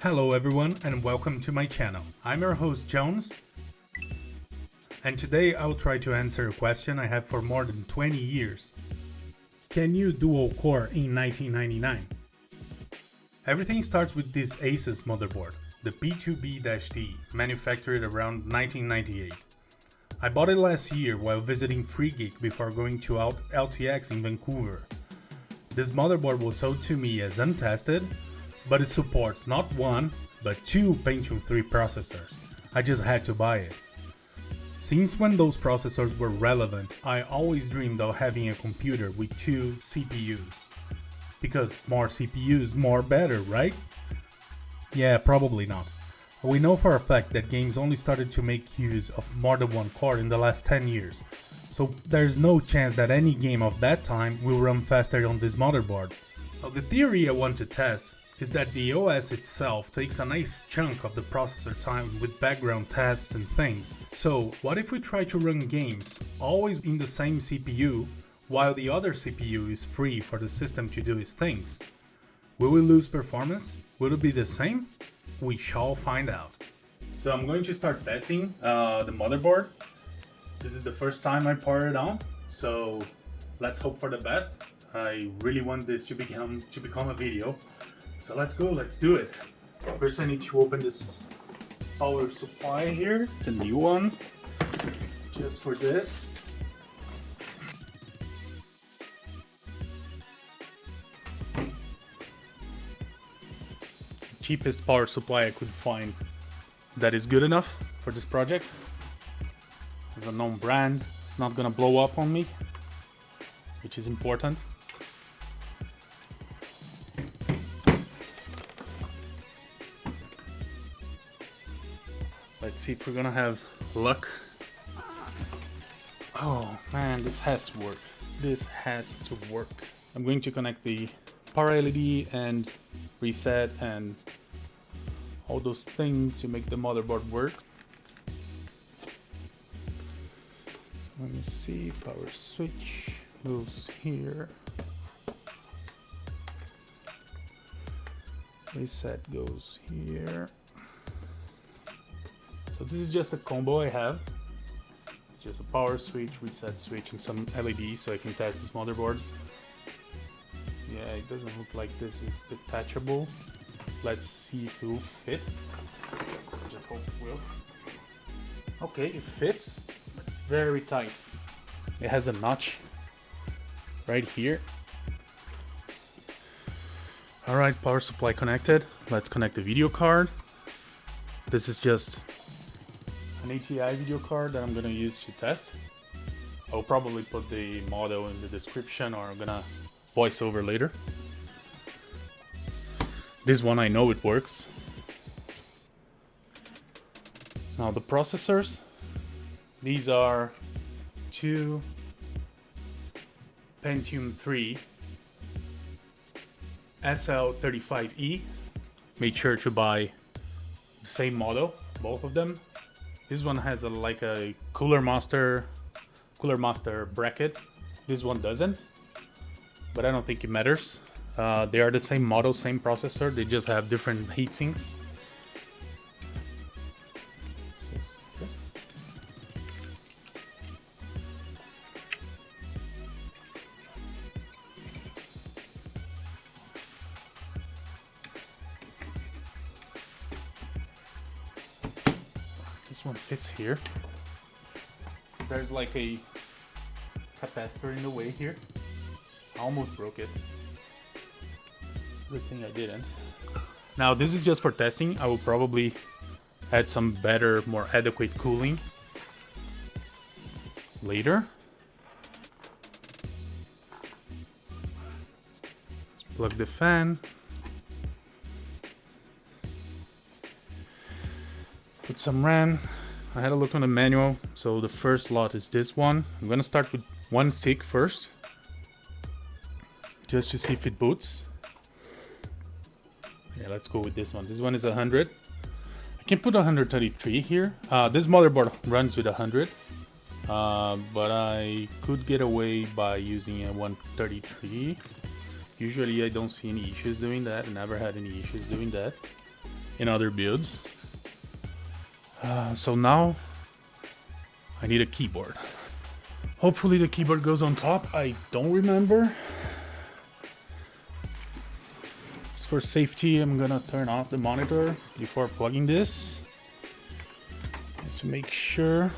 Hello everyone and welcome to my channel. I'm your host Jones, and today I will try to answer a question I have for more than 20 years. Can you dual core in 1999? Everything starts with this Asus motherboard, the P2B-D, manufactured around 1998. I bought it last year while visiting FreeGeek before going to LTX in Vancouver. This motherboard was sold to me as untested, but it supports not one, but two Pentium 3 processors. I just had to buy it. Since when those processors were relevant, I always dreamed of having a computer with two CPUs. Because more CPUs, more better, right? Yeah, probably not. We know for a fact that games only started to make use of more than one core in the last 10 years, so there's no chance that any game of that time will run faster on this motherboard. Now, the theory I want to test is that the OS itself takes a nice chunk of the processor time with background tasks and things. So what if we try to run games always in the same CPU while the other CPU is free for the system to do its things? Will we lose performance? Will it be the same? We shall find out. So I'm going to start testing the motherboard. This is the first time I power it on, so let's hope for the best. I really want this to become a video. So let's go, let's do it. First I need to open this power supply here. It's a new one, just for this. Cheapest power supply I could find that is good enough for this project. It's a known brand, it's not gonna blow up on me, which is important. Let's see if we're gonna have luck. Oh man, this has to work. This has to work. I'm going to connect the power LED and reset and all those things to make the motherboard work. Let me see, power switch goes here. Reset goes here. So this is just a combo I have. It's just a power switch, reset switch, and some LEDs so I can test these motherboards. Yeah, it doesn't look like this is detachable. Let's see if it will fit. Just hope it will. Okay, it fits. It's very tight. It has a notch right here. Alright, power supply connected. Let's connect the video card. This is just an ATI video card that I'm gonna use to test. I'll probably put the model in the description, or I'm gonna voice over later. This one I know it works. Now the processors, these are two Pentium 3 SL35E. Made sure to buy the same model, both of them. This one has like a Cooler Master bracket. This one doesn't, but I don't think it matters. They are the same model, same processor, they just have different heat sinks. This one fits here. So there's like a capacitor in the way here. I almost broke it. Good thing I didn't. Now this is just for testing. I will probably add some better, more adequate cooling later. Let's plug the fan. Put some RAM. I had a look on the manual. So the first lot is this one. I'm gonna start with one stick first, just to see if it boots. Yeah, let's go with this one. This one is 100. I can put 133 here. This motherboard runs with 100, but I could get away by using a 133. Usually I don't see any issues doing that. I never had any issues doing that. in other builds. So now I need a keyboard. Hopefully the keyboard goes on top. I don't remember. Just for safety, I'm gonna turn off the monitor before plugging this. Just to make sure.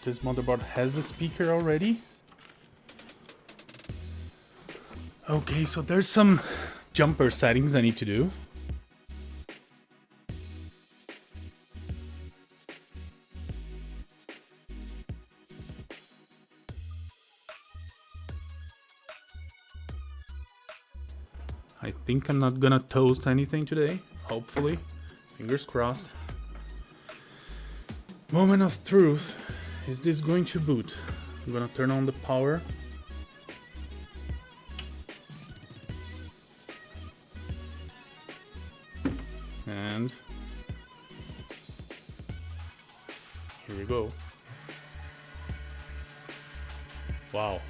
This motherboard has a speaker already. Okay, so there's some jumper settings I need to do. I think I'm not gonna toast anything today, hopefully. Fingers crossed. Moment of truth. Is this going to boot? I'm gonna turn on the power. And here we go. Wow.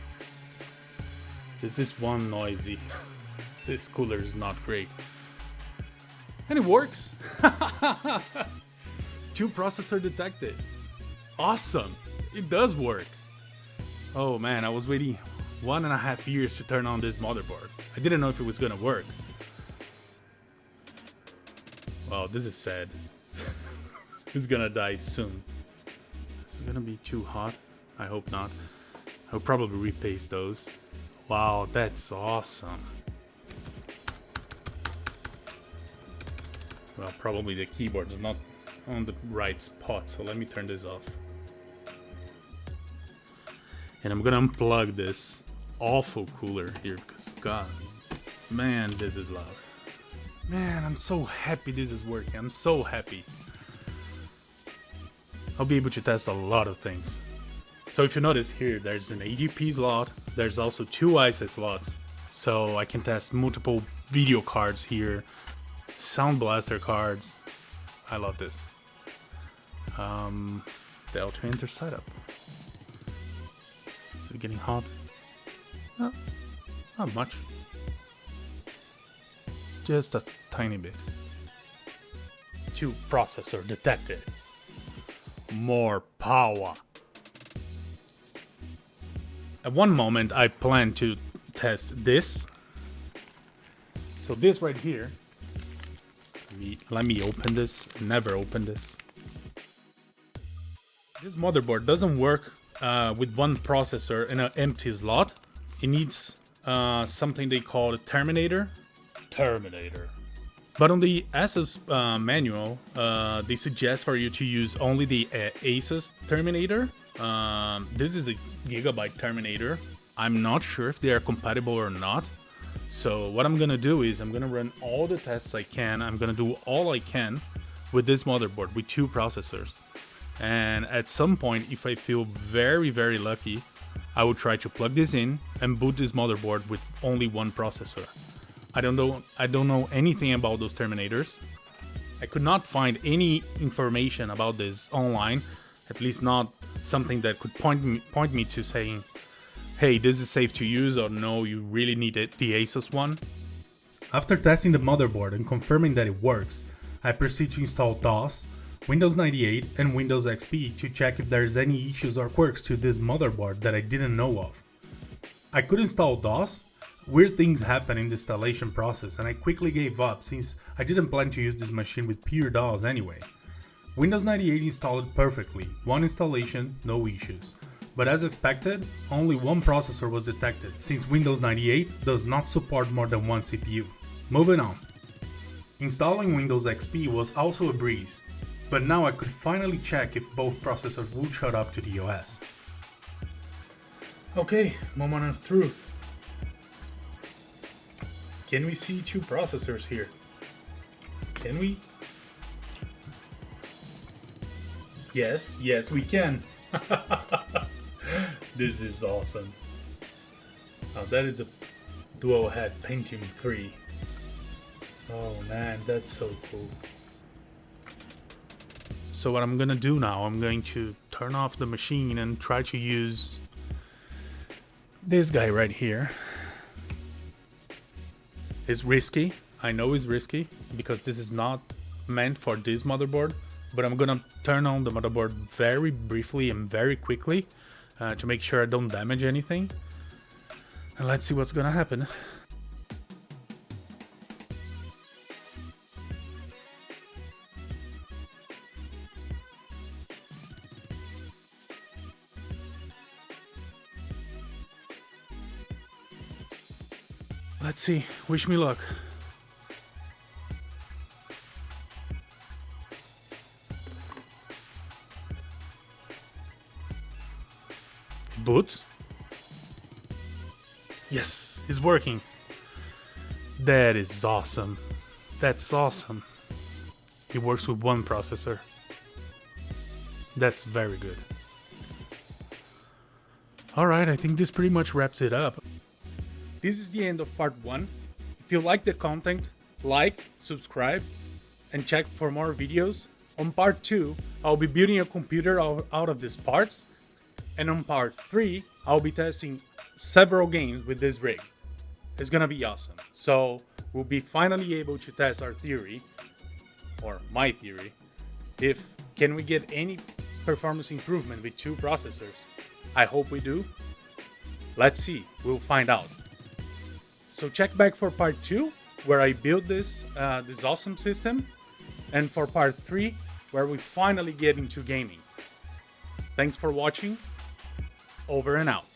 This is one noisy. This cooler is not great. And it works! 2 processor detected. Awesome! It does work. Oh man, I was waiting 1.5 years to turn on this motherboard. I didn't know if it was gonna work. Wow, this is sad. It's gonna die soon. Is it gonna be too hot? I hope not. I'll probably repaste those. Wow, that's awesome. Well, probably the keyboard is not on the right spot, so let me turn this off. And I'm gonna unplug this awful cooler here because, God, man, this is loud. Man, I'm so happy this is working. I'm so happy. I'll be able to test a lot of things. So if you notice here, there's an AGP slot. There's also 2 ISA slots. So I can test multiple video cards here. Sound Blaster cards. I love this. The L2 enter setup. Is it getting hot? No, not much. Just a tiny bit. 2 processor detected. More power. At one moment, I plan to test this. So this right here. Let me open this. Never open this. This motherboard doesn't work with one processor in an empty slot. It needs something they call a terminator. But on the Asus manual, they suggest for you to use only the Asus terminator. This is a Gigabyte terminator. I'm not sure if they are compatible or not. So what I'm gonna do is I'm gonna run all the tests I can. I'm gonna do all I can with this motherboard with 2 processors. And at some point, if I feel very, very lucky, I will try to plug this in and boot this motherboard with only 1 processor. I don't know anything about those terminators. I could not find any information about this online, at least not something that could point me to saying, hey, this is safe to use, or no, you really need it, the Asus one. After testing the motherboard and confirming that it works, I proceed to install DOS, Windows 98 and Windows XP to check if there's any issues or quirks to this motherboard that I didn't know of. I could install DOS. Weird things happen in the installation process and I quickly gave up since I didn't plan to use this machine with pure DOS anyway. Windows 98 installed perfectly, 1 installation, no issues. But as expected, only 1 processor was detected since Windows 98 does not support more than 1 CPU. Moving on. Installing Windows XP was also a breeze, but now I could finally check if both processors would show up to the OS. Okay, moment of truth. Can we see 2 processors here? Can we? Yes, we can. This is awesome. That is a dual head Pentium 3. Oh man, that's so cool. So what I'm gonna do now, I'm going to turn off the machine and try to use this guy right here. It's risky. I know it's risky because this is not meant for this motherboard, but I'm gonna turn on the motherboard very briefly and very quickly to make sure I don't damage anything. And let's see what's gonna happen. Let's see. Wish me luck. Boots. Yes, it's working. That is awesome. That's awesome. It works with one processor. That's very good. Alright, I think this pretty much wraps it up. This is the end of part 1. If you like the content, like, subscribe, and check for more videos. On part 2, I'll be building a computer out of these parts. And on part 3, I'll be testing several games with this rig. It's gonna be awesome. So we'll be finally able to test our theory, or my theory, if can we get any performance improvement with 2 processors. I hope we do. Let's see, we'll find out. So check back for part 2, where I build this awesome system, and for part 3, where we finally get into gaming. Thanks for watching. Over and out.